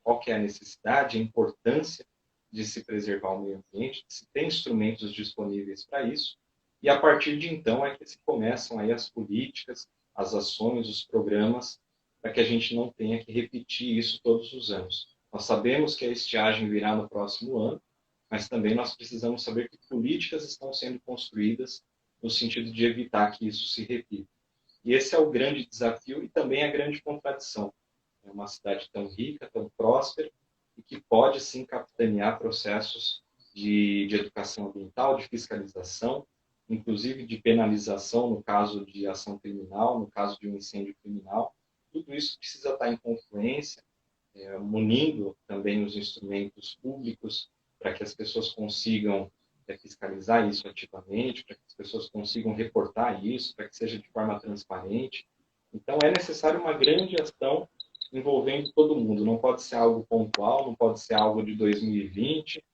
qual que é a necessidade, a importância de se preservar o meio ambiente, de se ter instrumentos disponíveis para isso, e a partir de então é que se começam aí as políticas, as ações, os programas, para que a gente não tenha que repetir isso todos os anos. Nós sabemos que a estiagem virá no próximo ano, mas também nós precisamos saber que políticas estão sendo construídas no sentido de evitar que isso se repita. E esse é o grande desafio e também a grande contradição. É uma cidade tão rica, tão próspera, e que pode sim capitanear processos de educação ambiental, de fiscalização, inclusive de penalização no caso de ação criminal, no caso de um incêndio criminal. Tudo isso precisa estar em confluência, munindo também os instrumentos públicos para que as pessoas consigam fiscalizar isso ativamente, para que as pessoas consigam reportar isso, para que seja de forma transparente. Então, é necessário uma grande ação envolvendo todo mundo. Não pode ser algo pontual, não pode ser algo de 2020,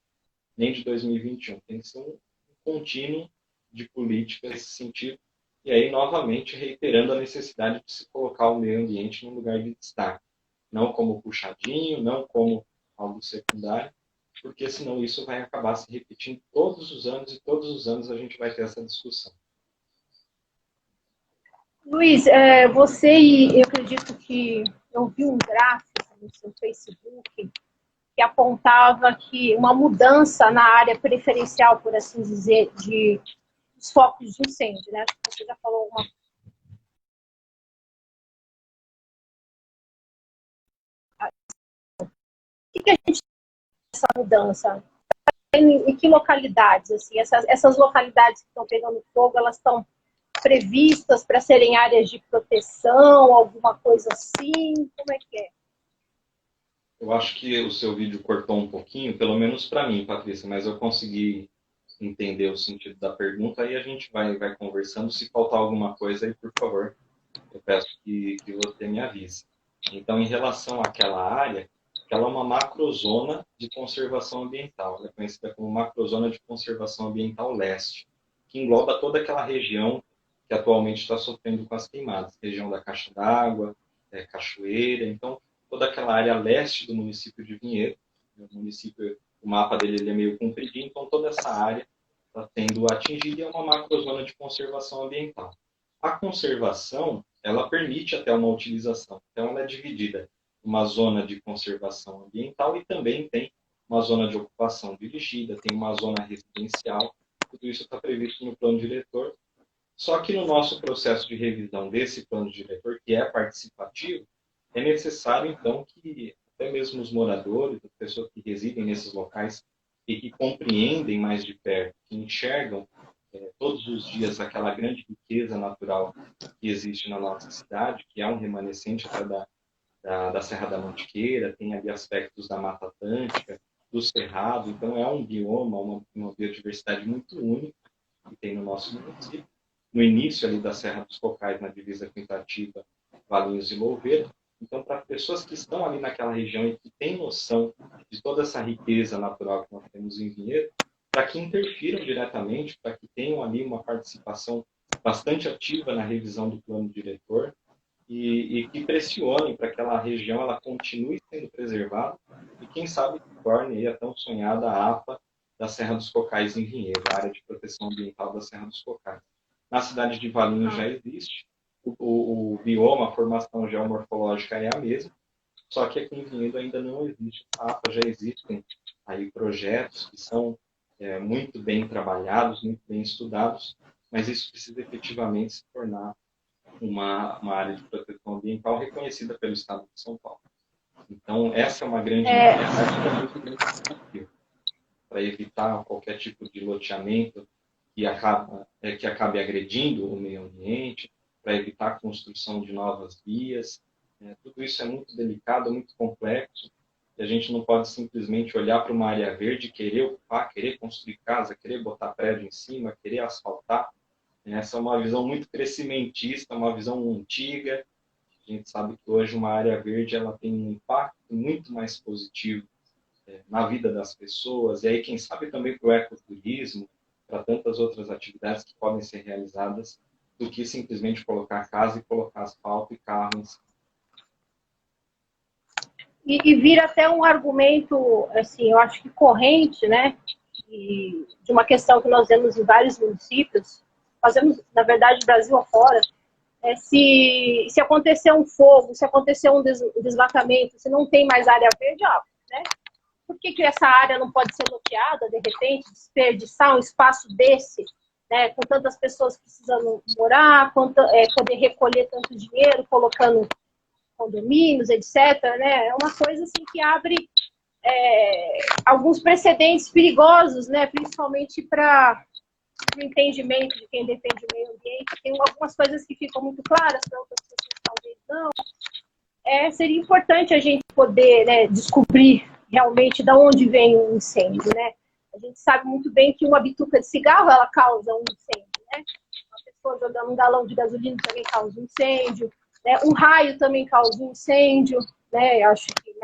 nem de 2021. Tem que ser um contínuo de políticas nesse sentido. E aí, novamente, reiterando a necessidade de se colocar o meio ambiente num lugar de destaque. Não como puxadinho, não como algo secundário, porque senão isso vai acabar se repetindo todos os anos, e todos os anos a gente vai ter essa discussão.
Luiz, você e eu acredito que eu vi um gráfico no seu Facebook que apontava que uma mudança na área preferencial, por assim dizer, dos focos de incêndio, né? Você já falou alguma coisa. O que a gente tem essa mudança? Em que localidades? Assim, essas localidades que estão pegando fogo, elas estão previstas para serem áreas de proteção, alguma coisa assim? Como é que é?
Eu acho que o seu vídeo cortou um pouquinho, pelo menos para mim, Patrícia, mas eu consegui entender o sentido da pergunta, aí a gente vai conversando. Se faltar alguma coisa, aí, por favor, eu peço que você me avise. Então, em relação àquela área, ela é uma macrozona de conservação ambiental. Ela é conhecida como macrozona de conservação ambiental leste, que engloba toda aquela região que atualmente está sofrendo com as queimadas, região da Caixa d'Água, Cachoeira. Então, toda aquela área leste do município de Vinhedo. O município, o mapa dele ele é meio compridinho, então toda essa área está sendo atingida e é uma macrozona de conservação ambiental. A conservação, ela permite até uma utilização. Então, ela é dividida em uma zona de conservação ambiental e também tem uma zona de ocupação dirigida, tem uma zona residencial. Tudo isso está previsto no plano diretor. Só que no nosso processo de revisão desse plano diretor, que é participativo, é necessário, então, que até mesmo os moradores, as pessoas que residem nesses locais e que compreendem mais de perto, que enxergam todos os dias aquela grande riqueza natural que existe na nossa cidade, que é um remanescente até da Serra da Mantiqueira, tem ali aspectos da Mata Atlântica, do Cerrado, então é um bioma, uma biodiversidade muito única que tem no nosso município. No início ali da Serra dos Cocais, na divisa com Itatiba, Valinhos e Louveira, Então, para pessoas que estão ali naquela região e que têm noção de toda essa riqueza natural que nós temos em Vinhedo, para que interfiram diretamente, para que tenham ali uma participação bastante ativa na revisão do plano diretor e que pressionem para que aquela região ela continue sendo preservada e, quem sabe, torne aí a tão sonhada APA da Serra dos Cocais em Vinhedo, a área de proteção ambiental da Serra dos Cocais. Na cidade de Valinhos já existe, o bioma, a formação geomorfológica é a mesma, só que aqui em Vinhedo ainda não existe a APA, já existem aí projetos que são muito bem trabalhados, muito bem estudados, mas isso precisa efetivamente se tornar uma área de proteção ambiental reconhecida pelo Estado de São Paulo. Então, essa é uma grande para evitar qualquer tipo de loteamento que acabe agredindo o meio ambiente, para evitar a construção de novas vias. Tudo isso é muito delicado, muito complexo, e a gente não pode simplesmente olhar para uma área verde, querer ocupar, querer construir casa, querer botar prédio em cima, querer asfaltar. Essa é uma visão muito crescimentista, uma visão antiga. A gente sabe que hoje uma área verde ela tem um impacto muito mais positivo na vida das pessoas, e aí quem sabe também para o ecoturismo, para tantas outras atividades que podem ser realizadas, do que simplesmente colocar casa e colocar asfalto e carro em cima.
E vira até um argumento, assim, eu acho que corrente, né, de uma questão que nós vemos em vários municípios, fazemos, na verdade, Brasil afora, se acontecer um fogo, se acontecer um deslacamento, se não tem mais área verde, né, por que essa área não pode ser loteada, de repente, desperdiçar um espaço desse, né, com tantas pessoas precisando morar, poder recolher tanto dinheiro, colocando condomínios, etc., né? É uma coisa assim que abre alguns precedentes perigosos, né? Principalmente para o entendimento de quem defende o meio ambiente. Tem algumas coisas que ficam muito claras, para outras pessoas talvez não. Seria importante a gente poder, né, descobrir realmente de onde vem um incêndio, né? A gente sabe muito bem que uma bituca de cigarro ela causa um incêndio, né? Uma pessoa jogando um galão de gasolina também causa um incêndio. Um raio também causa um incêndio, né? Eu acho que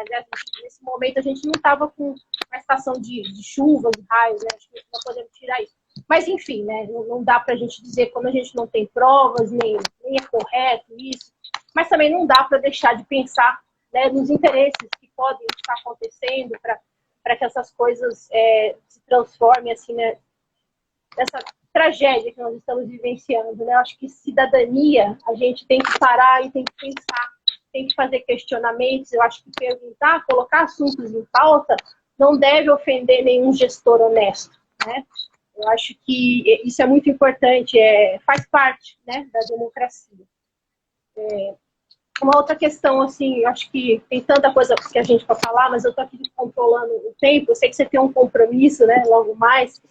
nesse momento a gente não estava com uma estação de chuvas, de raios, né? Acho que não podemos tirar isso. Mas, enfim, né? Não dá para a gente dizer quando a gente não tem provas, nem é correto isso. Mas também não dá para deixar de pensar, né, nos interesses que podem estar acontecendo para que essas coisas se transformem assim, né, nessa tragédia que nós estamos vivenciando, né? Eu acho que cidadania, a gente tem que parar e tem que pensar, tem que fazer questionamentos. Eu acho que perguntar, colocar assuntos em pauta, não deve ofender nenhum gestor honesto, né? Eu acho que isso é muito importante, faz parte, né, da democracia. Uma outra questão, assim, eu acho que tem tanta coisa que a gente pode falar, mas eu estou aqui controlando o tempo. Eu sei que você tem um compromisso, né, logo mais,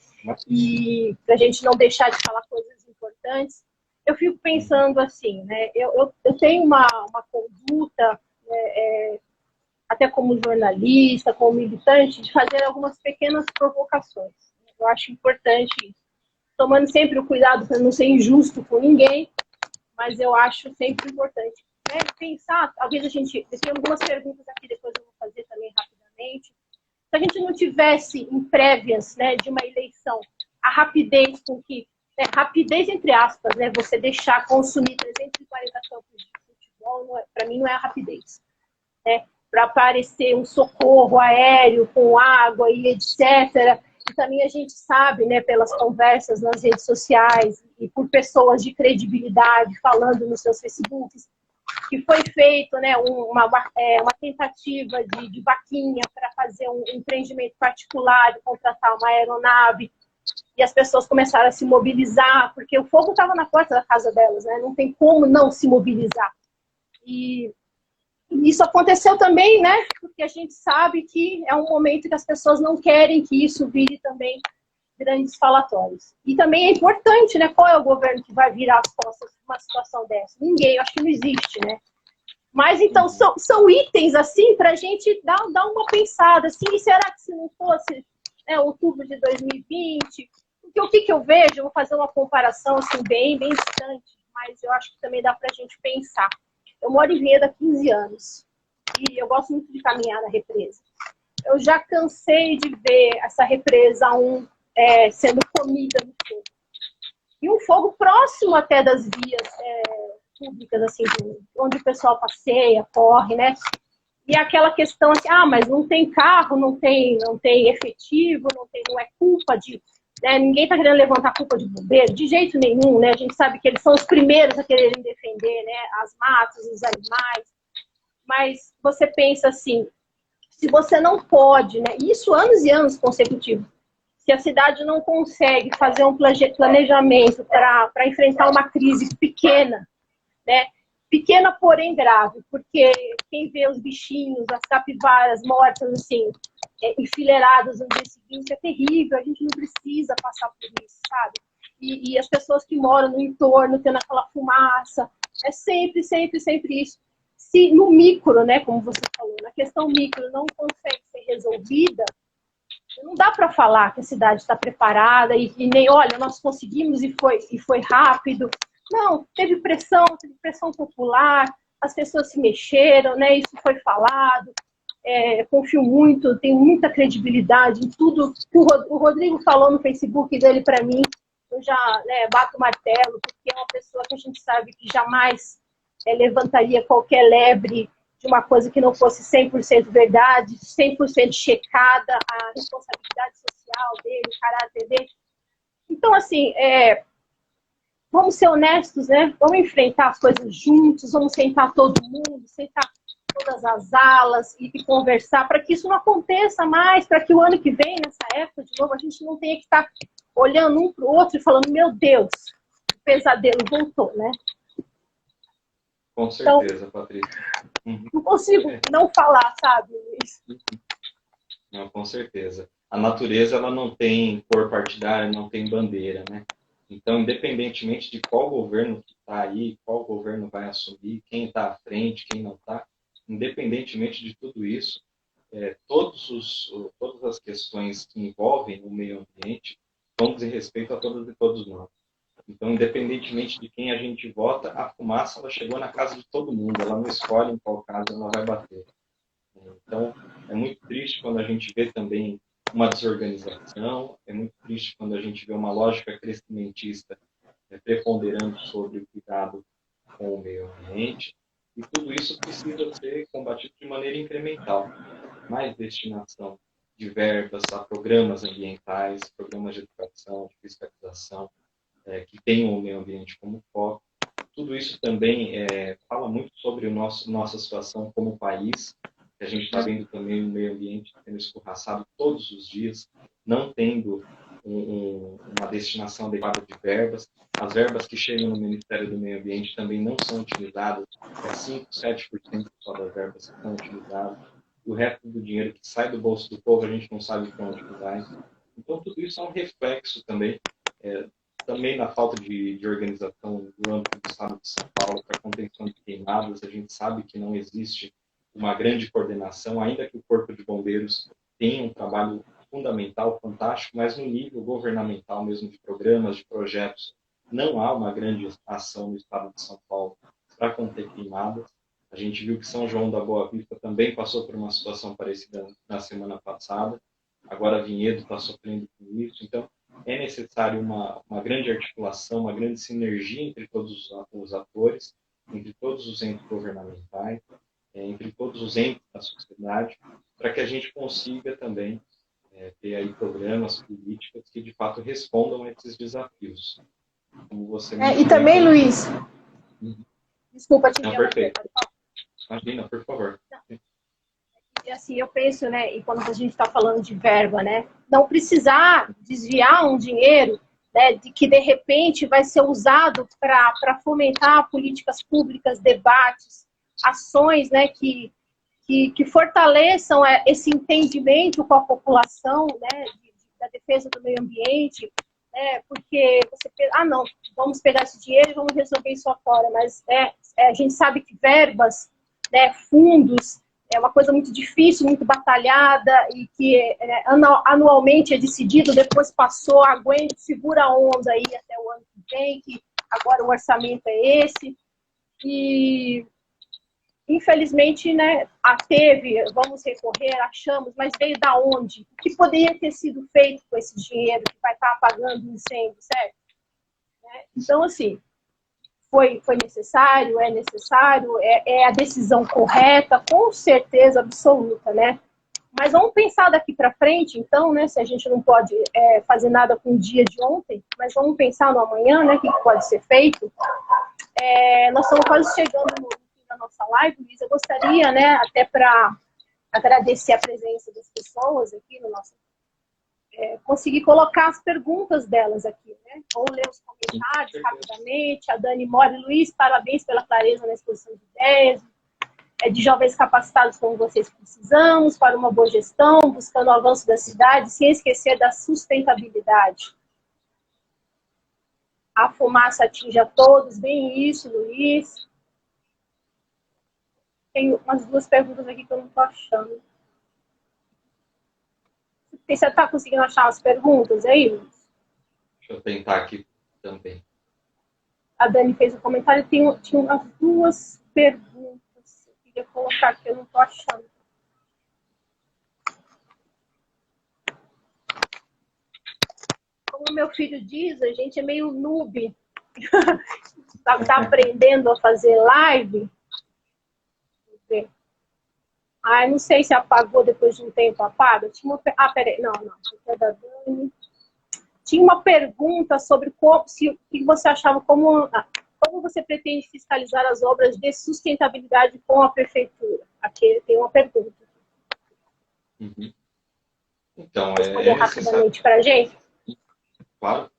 e para a gente não deixar de falar coisas importantes. Eu fico pensando assim, né, eu tenho uma conduta, até como jornalista, como militante, de fazer algumas pequenas provocações. Eu acho importante isso. Tomando sempre o cuidado para não ser injusto com ninguém, mas eu acho sempre importante, né, pensar. Talvez eu tenho algumas perguntas aqui, depois eu vou fazer também rapidamente. Se a gente não tivesse em prévias, né, de uma eleição, a rapidez com que, rapidez entre aspas, né, você deixar consumir 340 campos de futebol, para mim não é a rapidez, né, para aparecer um socorro aéreo com água e etc. E também a gente sabe, né, pelas conversas nas redes sociais e por pessoas de credibilidade falando nos seus Facebooks, que foi feito, né, uma tentativa de vaquinha para fazer um empreendimento particular, de contratar uma aeronave, e as pessoas começaram a se mobilizar, porque o fogo estava na porta da casa delas, né, não tem como não se mobilizar. E isso aconteceu também, né, porque a gente sabe que é um momento que as pessoas não querem que isso vire também grandes falatórios. E também é importante, né, qual é o governo que vai virar as costas numa situação dessa? Ninguém, eu acho que não existe, né? Mas, então, são itens, assim, para a gente dar uma pensada, assim, e será que se não fosse, né, outubro de 2020, porque o que eu vejo, eu vou fazer uma comparação, assim, bem distante, mas eu acho que também dá para a gente pensar. eu moro em Vinhedo há 15 anos e eu gosto muito de caminhar na represa. Eu já cansei de ver essa represa sendo comida no fogo. E um fogo próximo até das vias públicas, assim, onde o pessoal passeia, corre, né? E aquela questão assim, mas não tem carro, não tem efetivo, não é culpa de... Né? Ninguém está querendo levantar a culpa de bombeiro, de jeito nenhum, né? A gente sabe que eles são os primeiros a quererem defender, né, as matas, os animais. Mas você pensa assim, se você não pode, né? Isso anos e anos consecutivos, se a cidade não consegue fazer um planejamento para enfrentar uma crise pequena, né? Pequena, porém grave, porque quem vê os bichinhos, as capivaras mortas, assim, enfileiradas no dia seguinte, é terrível, a gente não precisa passar por isso, sabe? E as pessoas que moram no entorno, tendo aquela fumaça, é sempre, sempre, sempre isso. Se no micro, né, como você falou, na questão micro não consegue ser resolvida, não dá para falar que a cidade está preparada e nem, olha, nós conseguimos e foi rápido. Não, teve pressão popular, as pessoas se mexeram, né? Isso foi falado. Confio muito, tenho muita credibilidade em tudo que o Rodrigo falou no Facebook dele para mim. Eu já, né, bato o martelo, porque é uma pessoa que a gente sabe que jamais levantaria qualquer lebre de uma coisa que não fosse 100% verdade, 100% checada, a responsabilidade social dele, o caráter dele. Então, assim, vamos ser honestos, né? Vamos enfrentar as coisas juntos, vamos sentar todo mundo, sentar todas as alas e conversar para que isso não aconteça mais, para que o ano que vem, nessa época, de novo, a gente não tenha que estar olhando um para o outro e falando, meu Deus, o pesadelo voltou, né?
Com certeza, então, Patrícia.
Não consigo não falar, sabe, Luiz?
Não, com certeza. A natureza, ela não tem cor partidária, não tem bandeira, né? Então, independentemente de qual governo que está aí, qual governo vai assumir, quem está à frente, quem não está, independentemente de tudo isso, todas as questões que envolvem o meio ambiente vão dizer respeito a todas e todos nós. Então, independentemente de quem a gente vota, a fumaça ela chegou na casa de todo mundo, ela não escolhe em qual casa ela vai bater. Então, é muito triste quando a gente vê também uma desorganização, é muito triste quando a gente vê uma lógica crescimentista preponderando sobre o cuidado com o meio ambiente, e tudo isso precisa ser combatido de maneira incremental. Mais destinação de verbas a programas ambientais, programas de educação, de fiscalização, que tenham o meio ambiente como foco. Tudo isso também fala muito sobre nossa situação como país, que a gente está vendo também o meio ambiente sendo escorraçado todos os dias, não tendo uma destinação adequada de verbas. As verbas que chegam no Ministério do Meio Ambiente também não são utilizadas, 5, 7% só das verbas que são utilizadas. O resto do dinheiro que sai do bolso do povo, a gente não sabe para onde vai. Então, tudo isso é um reflexo também na falta de organização do âmbito do Estado de São Paulo para a contenção de queimadas. A gente sabe que não existe uma grande coordenação, ainda que o Corpo de Bombeiros tenha um trabalho fundamental, fantástico, mas no nível governamental mesmo, de programas, de projetos, não há uma grande ação no Estado de São Paulo para conter queimadas. A gente viu que São João da Boa Vista também passou por uma situação parecida na semana passada. Agora Vinhedo está sofrendo com isso. Então, é necessário uma grande articulação, uma grande sinergia entre todos os atores, entre todos os entes governamentais, entre todos os entes da sociedade, para que a gente consiga também ter aí programas, políticas que de fato respondam a esses desafios. Como você
e também, Luiz, desculpa te
interromper. Imagina, por favor.
E assim, eu penso, né, e quando a gente está falando de verba, né, não precisar desviar um dinheiro, né, de repente vai ser usado para fomentar políticas públicas, debates, ações, né, que fortaleçam esse entendimento com a população, né, da defesa do meio ambiente, né, porque você pensa, não, vamos pegar esse dinheiro e vamos resolver isso fora, mas a gente sabe que verbas, né, fundos, é uma coisa muito difícil, muito batalhada e que anualmente é decidido, depois passou, aguenta, segura a onda aí até o ano que vem, que agora o orçamento é esse. E infelizmente, né, teve, vamos recorrer, achamos, mas veio da onde? O que poderia ter sido feito com esse dinheiro que vai estar apagando o incêndio, certo? Então, assim, foi necessário, é a decisão correta, com certeza absoluta, né? Mas vamos pensar daqui para frente, então, né? Se a gente não pode fazer nada com o dia de ontem, mas vamos pensar no amanhã, né? O que pode ser feito. Nós estamos quase chegando no fim da nossa live, Luiz. Eu gostaria, né? Até para agradecer a presença das pessoas aqui no nosso conseguir colocar as perguntas delas aqui, né? Ou ler os comentários rapidamente. A Dani Mori, Luiz, parabéns pela clareza na exposição de ideias. De jovens capacitados como vocês precisamos, para uma boa gestão, buscando o avanço da cidade, sem esquecer da sustentabilidade. A fumaça atinge a todos, bem isso, Luiz. Tem umas duas perguntas aqui que eu não estou achando. Você está conseguindo achar as perguntas aí, Luiz?
Deixa eu tentar aqui também.
A Dani fez um comentário, tinha umas duas perguntas. Eu queria colocar aqui, eu não estou achando. Como meu filho diz, a gente é meio noob. Tá aprendendo a fazer live. Não sei se apagou depois de um tempo, apaga. Peraí, não, é da Dani. Tinha uma pergunta sobre o que você achava, como você pretende fiscalizar as obras de sustentabilidade com a prefeitura? Aqui tem uma pergunta.
Uhum. Então,
responder rapidamente para a gente?
Claro,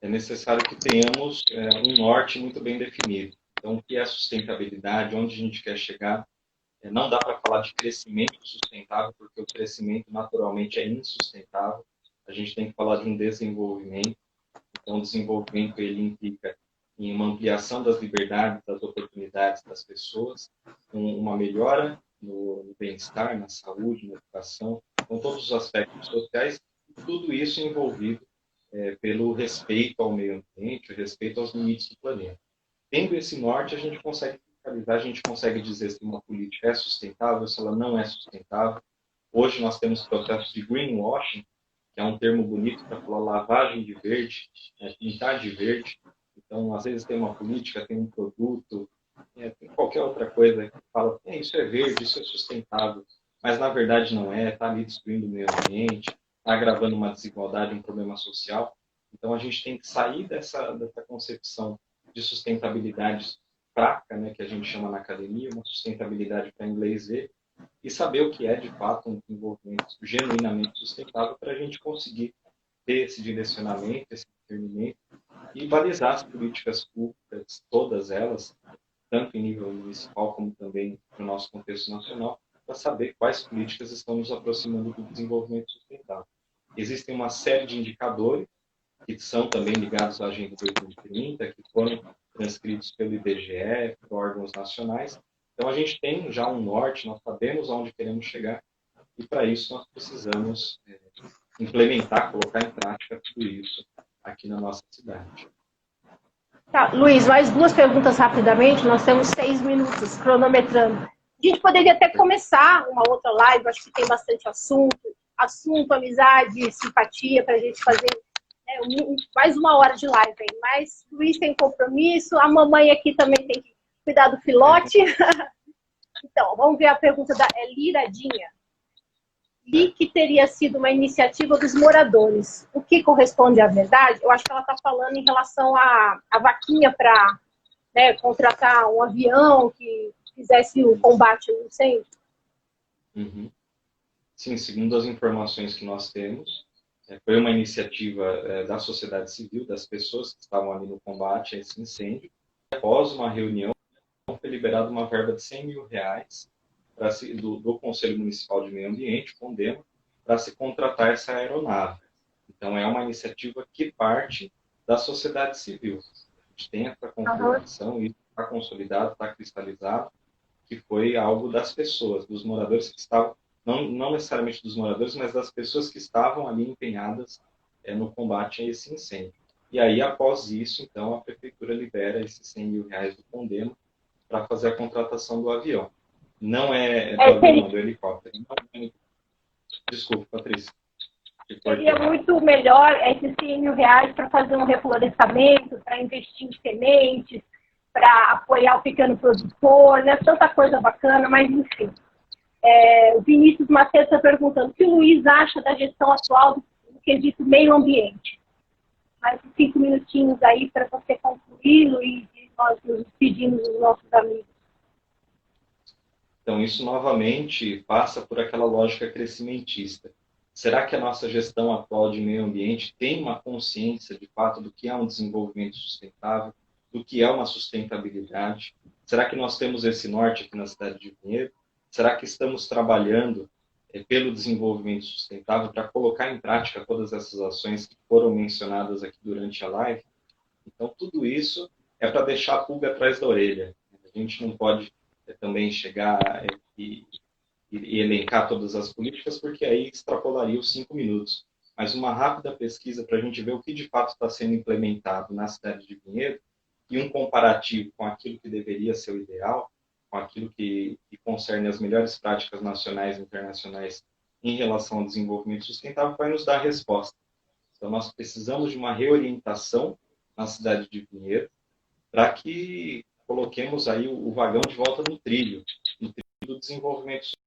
é necessário que tenhamos um norte muito bem definido. Então, o que é sustentabilidade, onde a gente quer chegar. Não dá para falar de crescimento sustentável, porque o crescimento naturalmente é insustentável. A gente tem que falar de um desenvolvimento. Então, o desenvolvimento ele implica em uma ampliação das liberdades, das oportunidades das pessoas, uma melhora no bem-estar, na saúde, na educação, com todos os aspectos sociais, tudo isso envolvido pelo respeito ao meio ambiente, o respeito aos limites do planeta. Tendo esse norte, a gente consegue fiscalizar, a gente consegue dizer se uma política é sustentável, se ela não é sustentável. Hoje nós temos processos de greenwashing, que é um termo bonito para falar lavagem de verde, pintar de verde. Então, às vezes tem uma política, tem um produto, tem qualquer outra coisa que fala, isso é verde, isso é sustentável, mas na verdade não é, está ali destruindo o meio ambiente, está agravando uma desigualdade, um problema social. Então, a gente tem que sair dessa concepção de sustentabilidade fraca, né, que a gente chama na academia, uma sustentabilidade para inglês ver, e saber o que é, de fato, um desenvolvimento genuinamente sustentável para a gente conseguir ter esse direcionamento, esse discernimento e balizar as políticas públicas, todas elas, tanto em nível municipal como também no nosso contexto nacional, para saber quais políticas estão nos aproximando do desenvolvimento sustentável. Existem uma série de indicadores que são também ligados à Agenda 2030, que foram transcritos pelo IBGE, por órgãos nacionais. Então, a gente tem já um norte, nós sabemos aonde queremos chegar, e para isso nós precisamos implementar, colocar em prática tudo isso aqui na nossa cidade.
Tá, Luiz, mais duas perguntas rapidamente, nós temos 6 minutos cronometrando. A gente poderia até começar uma outra live, acho que tem bastante assunto, amizade, simpatia, para a gente fazer mais uma hora de live aí. Mas o Luiz tem compromisso, a mamãe aqui também tem que cuidar do filote. Então, vamos ver a pergunta da Liradinha. Li que teria sido uma iniciativa dos moradores. O que corresponde à verdade? Eu acho que ela está falando em relação à vaquinha para contratar um avião que fizesse o combate ao incêndio.
Uhum. Sim, segundo as informações que nós temos, foi uma iniciativa da sociedade civil, das pessoas que estavam ali no combate a esse incêndio. Após uma reunião, foi liberada uma verba de R$100 mil do Conselho Municipal de Meio Ambiente, CONDEMA, para se contratar essa aeronave. Então, é uma iniciativa que parte da sociedade civil. A gente tem essa confirmação, isso está consolidado, está cristalizado, que foi algo das pessoas, dos moradores que estavam, não necessariamente dos moradores, mas das pessoas que estavam ali empenhadas no combate a esse incêndio. E aí, após isso, então, a prefeitura libera esses R$100 mil do CONDEMA para fazer a contratação do avião. Não é do avião, do helicóptero. Desculpa, Patrícia.
Seria muito melhor esses R$100.000 para fazer um reflorestamento, para investir em sementes, para apoiar o pequeno produtor, né? Tanta coisa bacana, mas enfim. O Vinícius Macedo está perguntando o que o Luiz acha da gestão atual do quesito meio ambiente. Mais 5 minutinhos aí para você concluir, Luiz, e nós nos despedimos dos nossos amigos.
Então, isso novamente passa por aquela lógica crescimentista. Será que a nossa gestão atual de meio ambiente tem uma consciência, de fato, do que é um desenvolvimento sustentável, do que é uma sustentabilidade? Será que nós temos esse norte aqui na cidade de Vinhedo? Será que estamos trabalhando pelo desenvolvimento sustentável para colocar em prática todas essas ações que foram mencionadas aqui durante a live? Então, tudo isso é para deixar a pulga atrás da orelha. A gente não pode também chegar e elencar todas as políticas, porque aí extrapolaria os 5 minutos. Mas uma rápida pesquisa para a gente ver o que de fato está sendo implementado na cidade de Vinhedo e um comparativo com aquilo que deveria ser o ideal, com aquilo que concerne as melhores práticas nacionais e internacionais em relação ao desenvolvimento sustentável, vai nos dar a resposta. Então, nós precisamos de uma reorientação na cidade de Vinhedo para que coloquemos aí o vagão de volta no trilho do desenvolvimento sustentável.